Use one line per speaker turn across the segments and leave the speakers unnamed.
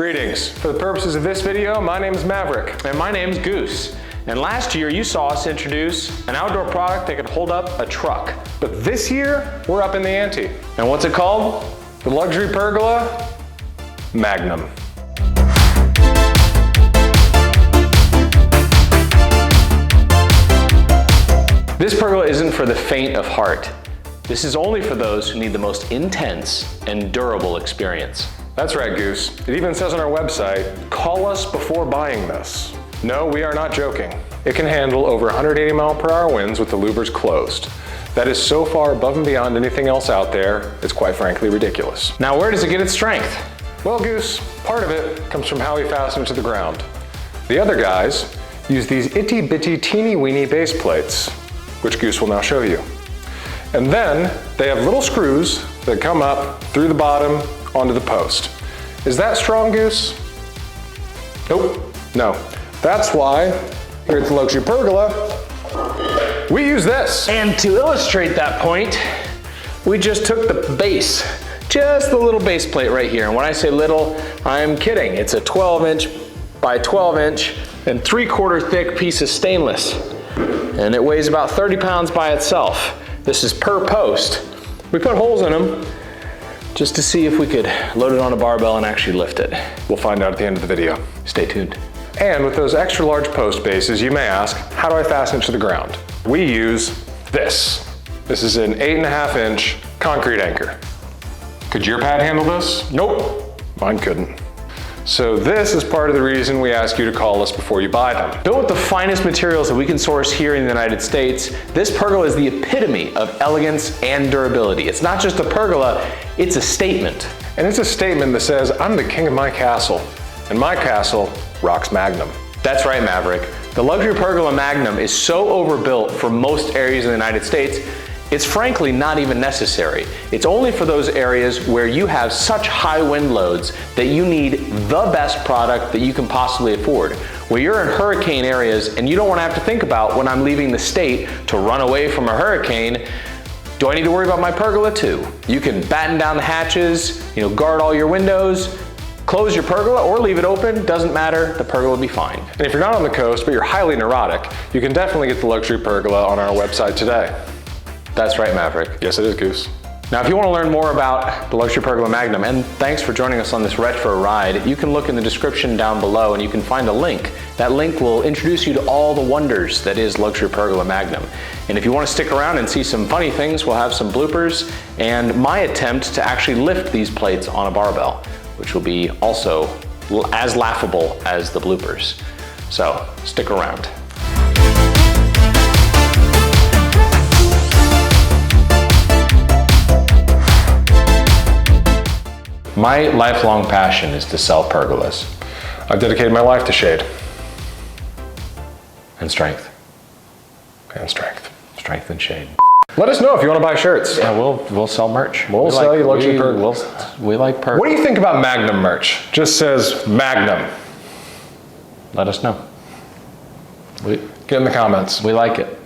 Greetings. For the purposes of this video, my name is Maverick.
And my name's Goose. And last year you saw us introduce an outdoor product that could hold up a truck.
But this year, we're up in the ante.
And what's it called?
The Luxury Pergola Magnum.
This pergola isn't for the faint of heart. This is only for those who need the most intense and durable experience.
That's right, Goose. It even says on our website, call us before buying this. No, we are not joking. It can handle over 180 mile/hour winds with the louvers closed. That is so far above and beyond anything else out there, it's quite frankly ridiculous.
Now, where does it get its strength?
Well, Goose, part of it comes from how we fasten it to the ground. The other guys use these itty bitty teeny weeny base plates, which Goose will now show you. And then they have little screws that come up through the bottom onto the post. Is that strong, Goose? Nope, no. That's why here at the Luxury Pergola, we use this.
And to illustrate that point, we just took the base, just the little base plate right here. And when I say little, I'm kidding. It's a 12-inch by 12-inch and 3/4 thick piece of stainless. And it weighs about 30 pounds by itself. This is per post. We put holes in them just to see if we could load it on a barbell and actually lift it.
We'll find out at the end of the video.
Stay tuned.
And with those extra large post bases, you may ask, how do I fasten it to the ground? We use this. This is an 8.5-inch concrete anchor. Could your pad handle this? Nope, mine couldn't. So this is part of the reason we ask you to call us before you buy them.
Built with the finest materials that we can source here in the United States, this pergola is the epitome of elegance and durability. It's not just a pergola, it's a statement.
And it's a statement that says, I'm the king of my castle, and my castle rocks Magnum.
That's right, Maverick. The Luxury Pergola Magnum is so overbuilt for most areas in the United States, it's frankly not even necessary. It's only for those areas where you have such high wind loads that you need the best product that you can possibly afford. Where you're in hurricane areas and you don't want to have to think about when I'm leaving the state to run away from a hurricane, do I need to worry about my pergola too? You can batten down the hatches, guard all your windows, close your pergola or leave it open, doesn't matter, the pergola will be fine.
And if you're not on the coast, but you're highly neurotic, you can definitely get the Luxury Pergola on our website today.
That's right, Maverick.
Yes, it is, Goose.
Now, if you want to learn more about the Luxury Pergola Magnum, and thanks for joining us on this retro ride, you can look in the description down below and you can find a link. That link will introduce you to all the wonders that is Luxury Pergola Magnum. And if you want to stick around and see some funny things, we'll have some bloopers and my attempt to actually lift these plates on a barbell, which will be also as laughable as the bloopers. So, stick around. My lifelong passion is to sell pergolas.
I've dedicated my life to shade.
And strength.
And strength.
Strength and shade.
Let us know if you want to buy shirts.
Yeah, we'll sell merch.
We'll sell you Luxury Pergolas.
We like pergolas.
What do you think about Magnum merch? Just says Magnum.
Let us know.
Get in the comments.
We like it.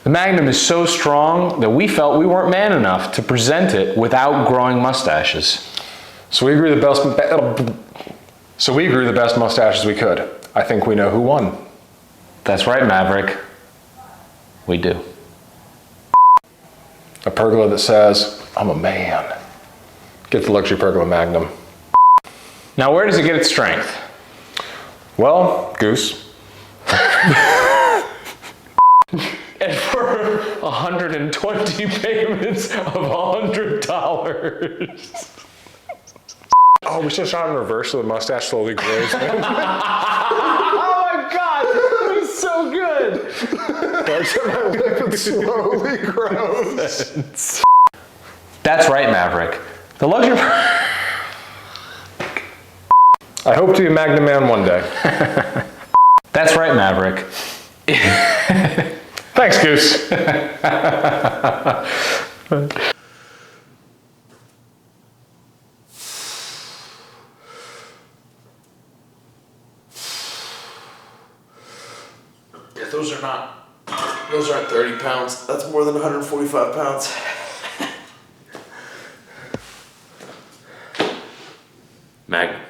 The Magnum is so strong that we felt we weren't man enough to present it without growing mustaches.
So we grew the best mustaches we could. I think we know who won.
That's right, Maverick. We do.
A pergola that says, I'm a man. Get the Luxury Pergola Magnum.
Now, where does it get its strength?
Well, Goose.
And for 120 payments of $100.
Oh, we should have shot in reverse so the mustache slowly grows.
Oh my God, that was so good.
It slowly grows.
That's right, Maverick. The Luxury.
I hope to be a Magnum man one day.
That's right, Maverick.
Thanks, Goose.
Yeah, those aren't 30 pounds. That's more than 145 pounds.
Magnum.